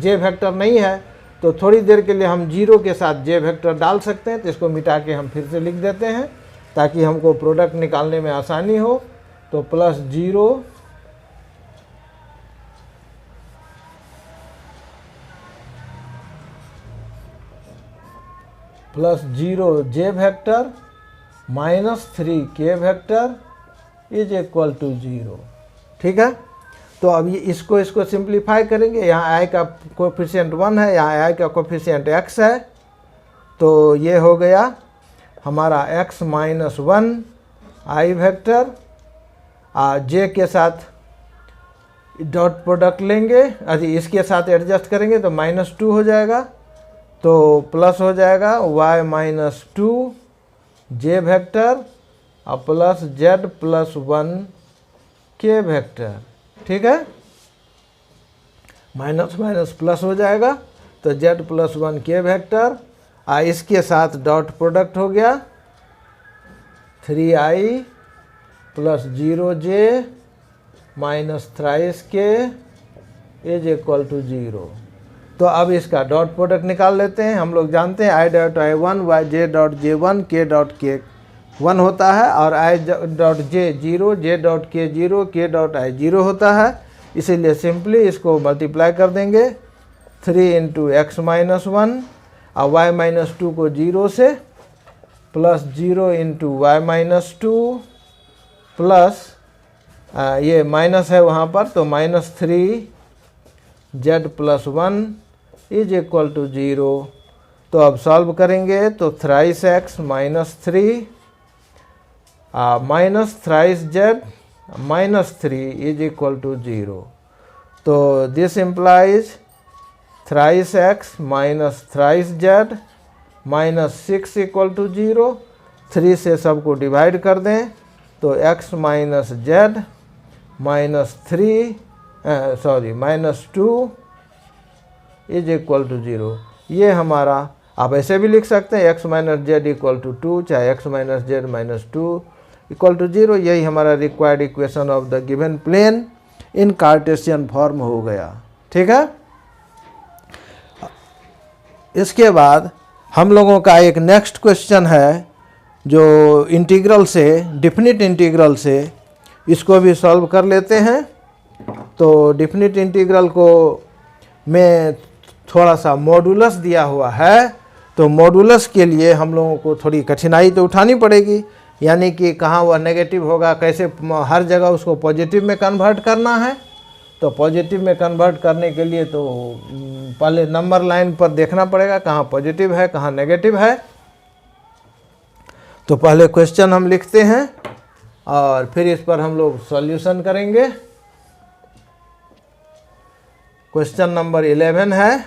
S1: जे वेक्टर नहीं है, तो थोड़ी देर के लिए हम 0 के साथ जे वेक्टर डाल सकते हैं। तो इसको मिटा के हम फिर से लिख देते हैं ताकि हमको प्रोडक्ट निकालने में आसानी हो। तो प्लस 0 प्लस 0 जे वेक्टर माइनस 3 के वेक्टर इज इक्वल टू 0, ठीक है। तो अब ये इसको सिंप्लीफाई करेंगे। यहाँ i का कोफिशिएंट 1 है, यहाँ i का कोफिशिएंट x है, तो ये हो गया हमारा x minus 1 i vector, j के साथ डॉट प्रोडक्ट लेंगे, अरे इसके साथ एडजस्ट करेंगे तो माइनस 2 हो जाएगा, तो प्लस हो जाएगा y माइनस 2 j वेक्टर और plus z plus 1 k vector, ठीक है। माइनस माइनस प्लस हो जाएगा, तो z प्लस 1 के वेक्टर, इसके साथ डॉट प्रोडक्ट हो गया 3i plus 0j minus 3k is equal to 0। तो अब इसका डॉट प्रोडक्ट निकाल लेते हैं। हम लोग जानते हैं i dot i1 y j dot j1 k dot k 1 होता है, और i dot j 0 j dot k 0 k dot i 0 होता है। इसीलिए सिंपली इसको मल्टीप्लाई कर देंगे 3 इंटू एक्स माइनस 1 और y माइनस 2 को 0 से, plus 0 into y minus 2 plus ये माइनस है वहाँ पर, तो minus 3 z plus 1 is equal to 0। तो अब सॉल्व करेंगे तो thrice x minus 3 minus thrice z minus 3 is equal to 0। तो this implies thrice x minus thrice z minus 6 equal to 0। 3 से सबको डिवाइड कर दें तो x minus z minus 3 minus 2 is equal to 0। ये हमारा, आप ऐसे भी लिख सकते हैं x minus z equal to 2, चाहे x minus z minus 2 equal to 0। यही हमारा required equation of the given plane in Cartesian form हो गया, ठीक है। इसके बाद हम लोगों का एक नेक्स्ट क्वेश्चन है जो इंटीग्रल से, डिफिनिट इंटीग्रल से, इसको भी सॉल्व कर लेते हैं। तो डिफिनिट इंटीग्रल को में थोड़ा सा मॉडुलस दिया हुआ है, तो मॉडुलस के लिए हम लोगों को थोड़ी कठिनाई तो उठानी पड़ेगी, यानी कि कहाँ वह नेगेटिव होगा, कैसे हर जगह उसको पॉजिटिव में कन्वर्ट करना है। तो पॉजिटिव में कन्वर्ट करने के लिए तो पहले नंबर लाइन पर देखना पड़ेगा कहाँ पॉजिटिव है कहाँ नेगेटिव है। तो पहले क्वेश्चन हम लिखते हैं और फिर इस पर हम लोग सॉल्यूशन करेंगे। क्वेश्चन नंबर 11 है,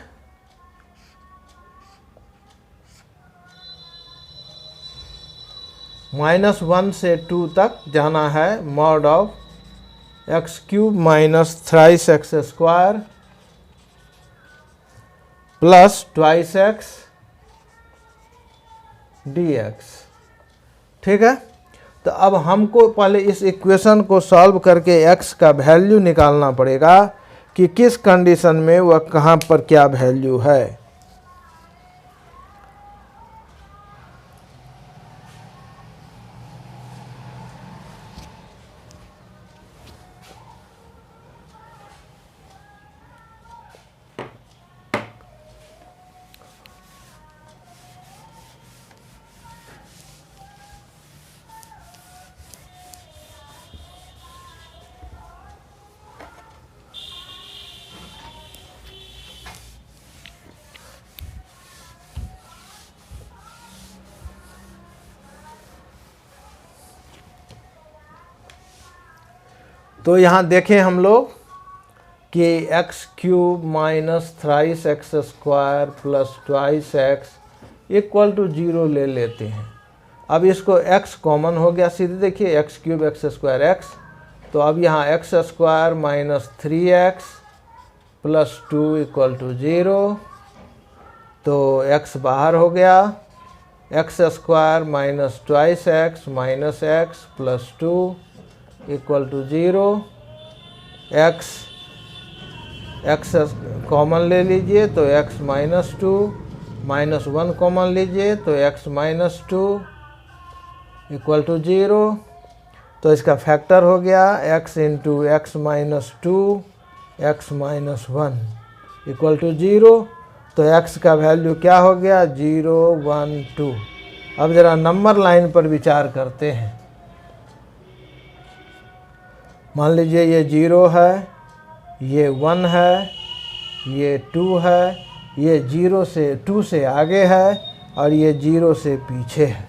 S1: -1 से 2 तक जाना है। Mod of x³ minus thrice x square plus twice x dx। ठीक है, तो अब हमको पहले इस इक्वेशन को सॉल्व करके x का वैल्यू निकालना पड़ेगा कि किस कंडीशन में वह कहाँ पर क्या वैल्यू है। तो यहाँ देखें हम लोग कि x³ minus thrice x square plus twice x equal to 0 ले लेते हैं। अब इसको x कॉमन हो गया, सीधे देखिए x³ एक्स स्क्वायर x, तो अब यहाँ x square minus 3x plus 2 equal to 0, तो x बाहर हो गया। X square minus twice x minus x plus 2 equal to 0। X common ले लीजिए तो x माइनस 2, माइनस 1 कॉमन लीजिए तो x माइनस 2 इक्वल टू 0। तो इसका फैक्टर हो गया x into x minus 2 x minus 1 equal to 0। तो x का वैल्यू क्या हो गया 0 1 2। अब ज़रा नंबर लाइन पर विचार करते हैं। मान लीजिए ये 0 है, ये 1 है, ये 2 है, ये 0 से 2 से आगे है और ये 0 से पीछे है।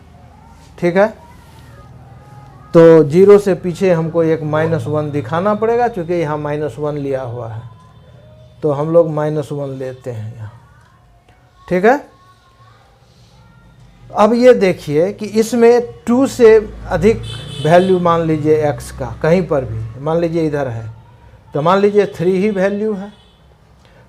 S1: ठीक है, तो 0 से पीछे हमको एक -1 दिखाना पड़ेगा क्योंकि यहाँ -1 लिया हुआ है, तो हम लोग -1 लेते हैं यहाँ। ठीक है, अब ये देखिए कि इसमें 2 से अधिक वैल्यू मान लीजिए x का कहीं पर भी, मान लीजिए इधर है तो मान लीजिए 3 ही वैल्यू है।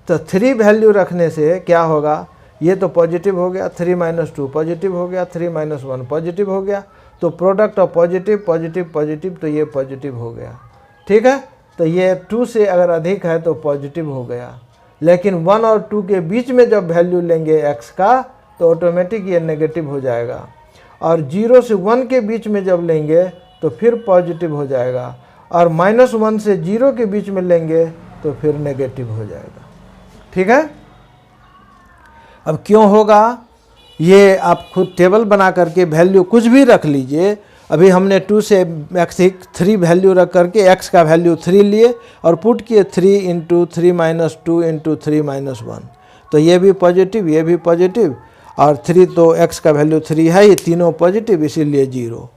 S1: तो 3 वैल्यू रखने से क्या होगा, ये तो पॉजिटिव हो गया, 3 माइनस 2 पॉजिटिव हो गया, 3 माइनस 1 पॉजिटिव हो गया, तो product of positive positive positive, तो ये पॉजिटिव हो गया। ठीक है, तो ये 2 से अगर अधिक है तो पॉजिटिव हो गया, लेकिन 1 और 2 के बीच में जब वैल्यू लेंगे x का तो ऑटोमेटिक ये नेगेटिव हो जाएगा, और 0 से 1 के बीच में जब लेंगे तो फिर पॉजिटिव हो जाएगा, और -1 से 0 के बीच में लेंगे तो फिर नेगेटिव हो जाएगा। ठीक है, अब क्यों होगा ये आप खुद टेबल बना करके वैल्यू कुछ भी रख लीजिए। अभी हमने 2 से x 3 वैल्यू रख करके x का वैल्यू 3 लिए और पुट किए 3 इंटू 3 माइनस 2 इंटू 3 माइनस 1, तो ये भी पॉजिटिव ये भी पॉजिटिव, और 3 तो x का वैल्यू 3 है, ये तीनों पॉजिटिव इसीलिए 0।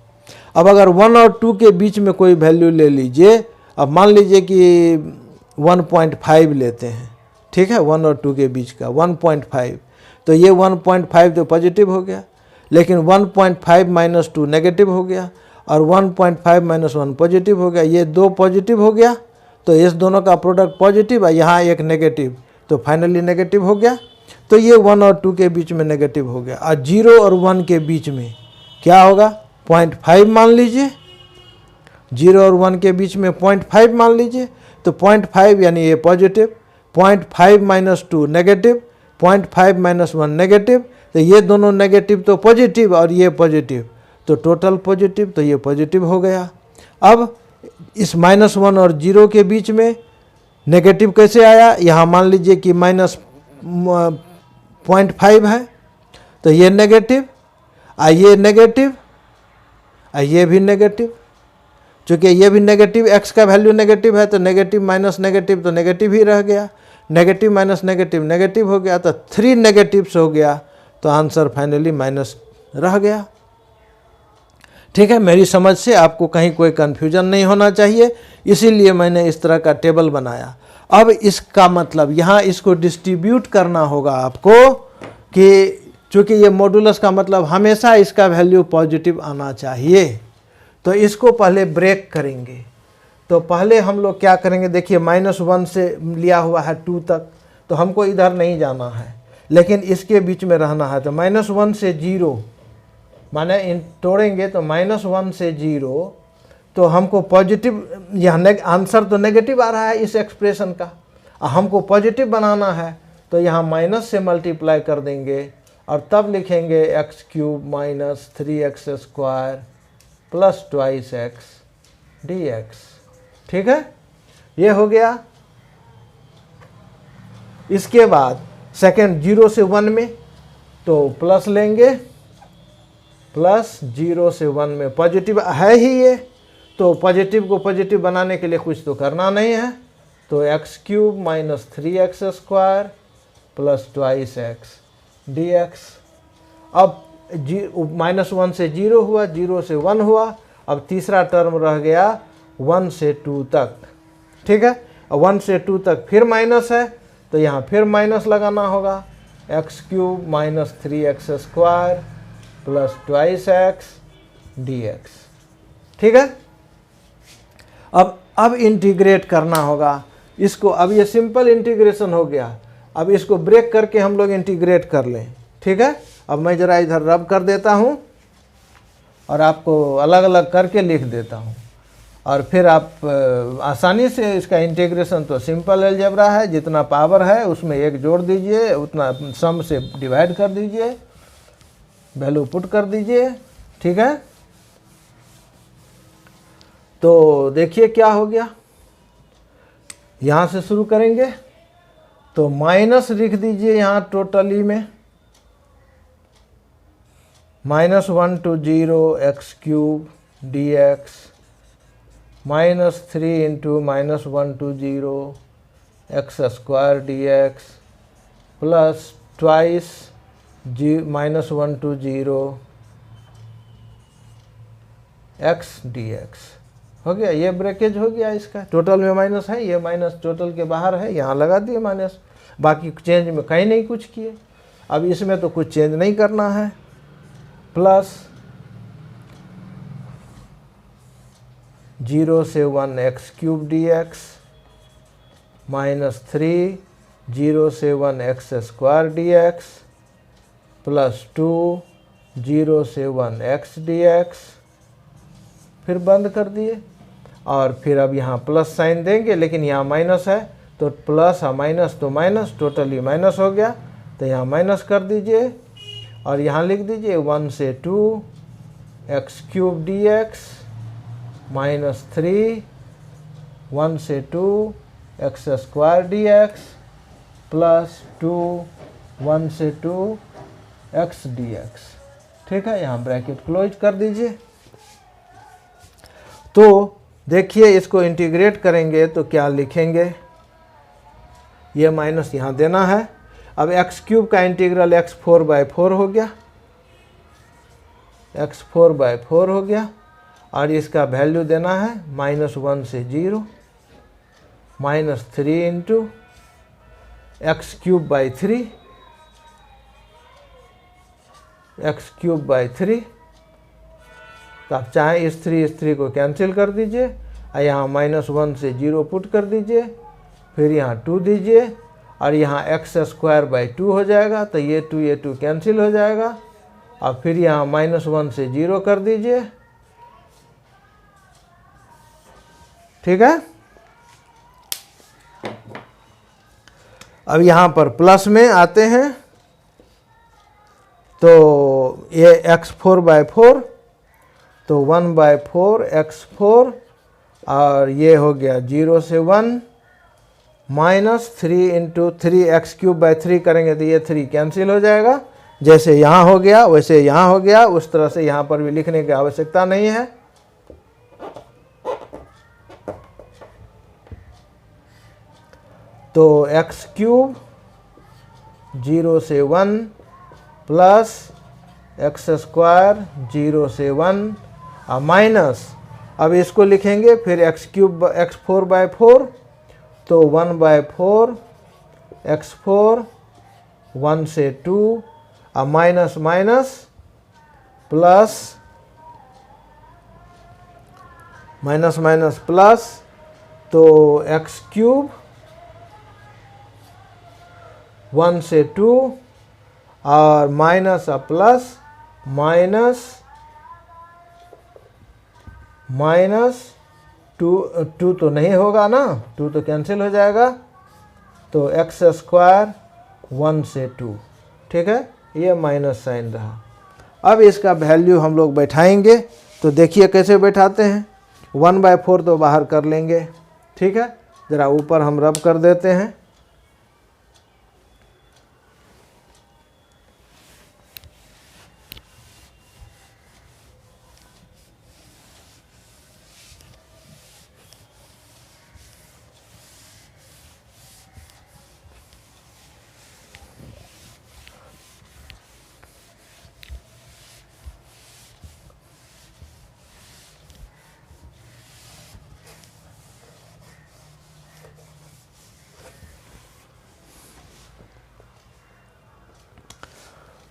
S1: अब अगर 1 और 2 के बीच में कोई वैल्यू ले लीजिए, अब मान लीजिए कि 1.5 लेते हैं। ठीक है, 1 और 2 के बीच का 1.5, तो ये 1.5 तो पॉजिटिव हो गया, लेकिन 1.5 माइनस 2 नेगेटिव हो गया, और 1.5 माइनस 1 पॉजिटिव हो गया, ये 2 पॉजिटिव हो गया, तो इस दोनों का प्रोडक्ट पॉजिटिव है, यहाँ एक नेगेटिव, तो फाइनली नेगेटिव हो गया। तो ये 1 और 2 के बीच में नेगेटिव हो गया, और 0 और 1 के बीच में क्या होगा 0.5 मान लीजिए, 0 और 1 के बीच में 0.5 मान लीजिए, तो 0.5 यानी ये positive, 0.5 minus 2 negative, 0.5 minus 1 negative, तो ये दोनों नेगेटिव तो पॉजिटिव और ये पॉजिटिव, तो टोटल पॉजिटिव, तो ये पॉजिटिव हो गया। अब इस -1 और 0 के बीच में नेगेटिव कैसे आया, यहाँ मान लीजिए कि -0.5 है, तो ये नेगेटिव, ये नेगेटिव, ये भी नेगेटिव, चूँकि ये भी नेगेटिव, x का वैल्यू नेगेटिव है तो नेगेटिव माइनस नेगेटिव तो नेगेटिव ही रह गया, नेगेटिव माइनस नेगेटिव नेगेटिव हो गया, तो 3 नेगेटिव्स हो गया, तो आंसर फाइनली माइनस रह गया। ठीक है, मेरी समझ से आपको कहीं कोई कन्फ्यूजन नहीं होना चाहिए, इसीलिए मैंने इस तरह का टेबल बनाया। अब इसका मतलब यहाँ इसको डिस्ट्रीब्यूट करना होगा आपको कि चूँकि ये मॉडुलस का मतलब हमेशा इसका वैल्यू पॉजिटिव आना चाहिए, तो इसको पहले ब्रेक करेंगे। तो पहले हम लोग क्या करेंगे, देखिए -1 से लिया हुआ है 2 तक, तो हमको इधर नहीं जाना है, लेकिन इसके बीच में रहना है। तो -1 से 0 माने इन तोड़ेंगे तो -1 से 0, तो हमको पॉजिटिव, यहाँ आंसर तो नेगेटिव आ रहा है इस एक्सप्रेशन का, हमको पॉजिटिव बनाना है, तो यहाँ माइनस से मल्टीप्लाई कर देंगे और तब लिखेंगे x³ - 3x² + 2x dx। ठीक है, ये हो गया। इसके बाद सेकंड 0 से 1 में तो प्लस लेंगे, प्लस 0 से 1 में पॉजिटिव है ही ये, तो पॉजिटिव को पॉजिटिव बनाने के लिए कुछ तो करना नहीं है, तो x³ - 3x² + 2x dx। अब -1 से 0 हुआ, 0 से 1 हुआ, अब तीसरा टर्म रह गया 1 से 2 तक। ठीक है, 1 से 2 तक फिर माइनस है, तो यहाँ फिर माइनस लगाना होगा, x³ - 3x² + 2x dx। ठीक है, अब इंटीग्रेट करना होगा इसको। अब ये सिंपल इंटीग्रेशन हो गया, अब इसको ब्रेक करके हम लोग इंटीग्रेट कर लें। ठीक है, अब मैं ज़रा इधर रब कर देता हूँ और आपको अलग अलग करके लिख देता हूँ, और फिर आप आसानी से इसका इंटीग्रेशन, तो सिंपल अलजेब्रा है, जितना पावर है उसमें 1 जोड़ दीजिए, उतना सम से डिवाइड कर दीजिए, वैल्यू पुट कर दीजिए। ठीक है, तो देखिए क्या हो गया, यहाँ से शुरू करेंगे तो माइनस लिख दीजिए यहाँ टोटली में, -1 to 0 x³ dx, -3 × -1 to 0 x² dx plus twice -1 to 0 x dx हो गया। ये ब्रेकेज हो गया इसका, टोटल में माइनस है, ये माइनस टोटल के बाहर है, यहाँ लगा दिए माइनस, बाकी चेंज में कहीं नहीं कुछ किए। अब इसमें तो कुछ चेंज नहीं करना है, प्लस 0 से 1 x³ dx -3 0 से 1 x² dx प्लस 2 0 से 1 x dx, फिर बंद कर दिए। और फिर अब यहाँ प्लस साइन देंगे, लेकिन यहाँ माइनस है तो प्लस और माइनस तो माइनस, टोटली माइनस हो गया, तो यहाँ माइनस कर दीजिए और यहाँ लिख दीजिए 1 से 2 x³ dx -3 1 से 2 x² dx प्लस 2 1 से 2 x dx। ठीक है, यहाँ ब्रैकेट क्लोज कर दीजिए। तो देखिए इसको इंटीग्रेट करेंगे तो क्या लिखेंगे, ये माइनस यहाँ देना है। अब x³ का इंटीग्रल x4/4 हो गया, x4/4 हो गया, और इसका वैल्यू देना है -1 से 0 -3 × x³/3 x³/3। तो आप चाहें इस 3 को कैंसिल कर दीजिए और यहाँ -1 से 0 पुट कर दीजिए, फिर यहाँ 2 दीजिए और यहाँ x² हो जाएगा, तो ये 2 कैंसिल हो जाएगा। और फिर यहाँ -1 से 0 कर दीजिए। ठीक है, अब यहाँ पर प्लस में आते हैं, तो ये x4/4, तो 1/4 x4, और ये हो गया 0 से 1 -3 × 3 x³/3 करेंगे तो ये 3 कैंसिल हो जाएगा। जैसे यहाँ हो गया वैसे यहाँ हो गया, उस तरह से यहाँ पर भी लिखने की आवश्यकता नहीं है। तो एक्स क्यूब 0 से 1 प्लस एक्स स्क्वायर 0 से 1 माइनस, अब इसको लिखेंगे फिर एक्स क्यूब एक्स 4/4, तो 1/4 एक्स 4 1 से 2 minus minus plus minus minus plus, तो एक्स क्यूब 1 से 2 और माइनस प्लस माइनस माइनस 2 तो नहीं होगा ना, 2 तो कैंसिल हो जाएगा, तो एक्स स्क्वायर 1 से 2, ठीक है, ये माइनस साइन रहा। अब इसका वैल्यू हम लोग बैठाएंगे, तो देखिए कैसे बैठाते हैं। 1/4 तो बाहर कर लेंगे, ठीक है, ज़रा ऊपर हम रब कर देते हैं।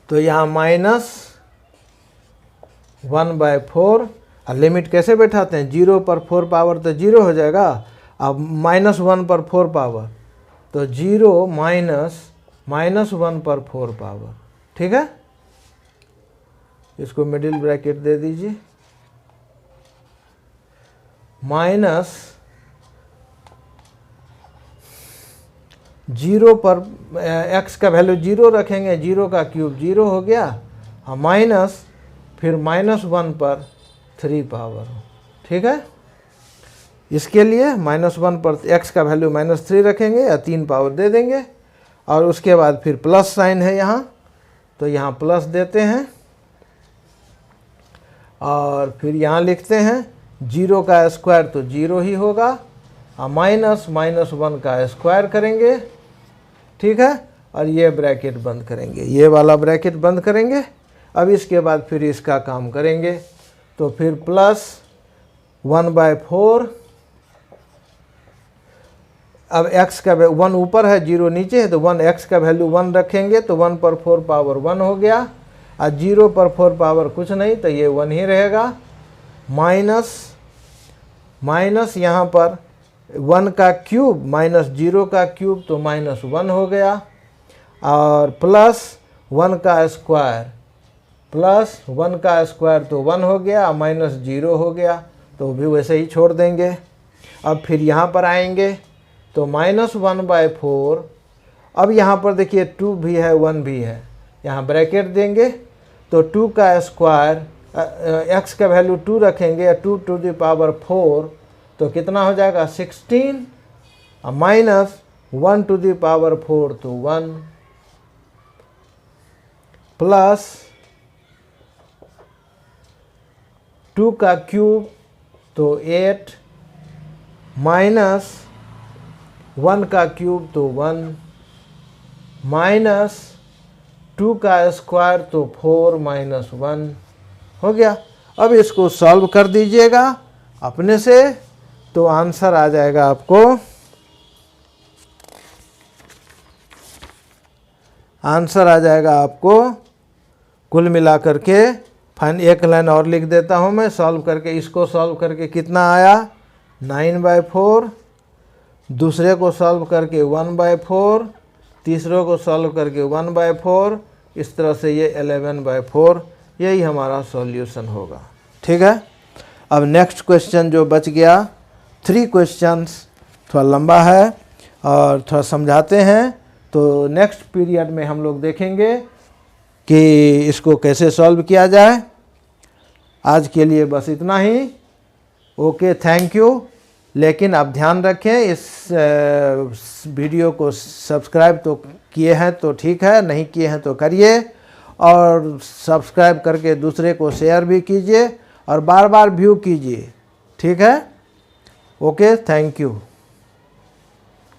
S1: तो यहाँ -1/4, और लिमिट कैसे बैठाते हैं, 0 पर 4 पावर तो 0 हो जाएगा, अब -1 पर 4 पावर तो 0 माइनस 1 पर 4 पावर, ठीक है। इसको मिडिल ब्रैकेट दे दीजिए, माइनस 0 पर x का वैल्यू 0 रखेंगे, 0 का क्यूब 0 हो गया, और माइनस फिर -1 पर 3 पावर, ठीक है। इसके लिए -1 पर x का वैल्यू -3 रखेंगे या 3 पावर दे देंगे, और उसके बाद फिर प्लस साइन है यहाँ, तो यहाँ प्लस देते हैं, और फिर यहाँ लिखते हैं 0 का स्क्वायर तो 0 ही होगा, और -1 का स्क्वायर करेंगे, ठीक है, और ये ब्रैकेट बंद करेंगे, ये वाला ब्रैकेट बंद करेंगे। अब इसके बाद फिर इसका काम करेंगे, तो फिर प्लस 1/4, अब x का 1 ऊपर है 0 नीचे है, तो 1 x का वैल्यू 1 रखेंगे, तो 1 पर 4 पावर 1 हो गया, और 0 पर 4 पावर कुछ नहीं, तो ये 1 ही रहेगा, माइनस यहाँ पर 1 का क्यूब माइनस 0 का क्यूब तो -1 हो गया, और प्लस 1 का स्क्वायर तो 1 हो गया, और -0 हो गया, तो भी वैसे ही छोड़ देंगे। अब फिर यहाँ पर आएंगे, तो -1/4, अब यहाँ पर देखिए 2 भी है 1 भी है, यहाँ ब्रैकेट देंगे, तो 2 का स्क्वायर x का वैल्यू 2 रखेंगे, 2 to the power 4 तो कितना हो जाएगा 16, माइनस 1 to the power 4 तो 1, प्लस 2 का क्यूब तो 8, माइनस 1 का क्यूब तो 1, माइनस 2 का स्क्वायर तो 4 - 1 हो गया। अब इसको सॉल्व कर दीजिएगा अपने से, तो आंसर आ जाएगा आपको, कुल मिलाकर के, फाइन एक लाइन और लिख देता हूँ मैं सॉल्व करके, इसको सॉल्व करके कितना आया 9/4, दूसरे को सॉल्व करके 1/4, तीसरे को सॉल्व करके 1/4, इस तरह से ये 11/4, यही हमारा सॉल्यूशन होगा, ठीक है। अब नेक्स्ट क्वेश्चन जो बच गया, 3 क्वेश्चंस थोड़ा लंबा है और थोड़ा समझाते हैं, तो नेक्स्ट पीरियड में हम लोग देखेंगे कि इसको कैसे सॉल्व किया जाए। आज के लिए बस इतना ही, ओके, थैंक यू। लेकिन आप ध्यान रखें, इस वीडियो को सब्सक्राइब तो किए हैं तो ठीक है, नहीं किए हैं तो करिए, और सब्सक्राइब करके दूसरे को शेयर भी कीजिए, और बार बार व्यू कीजिए, ठीक है। Okay, thank you.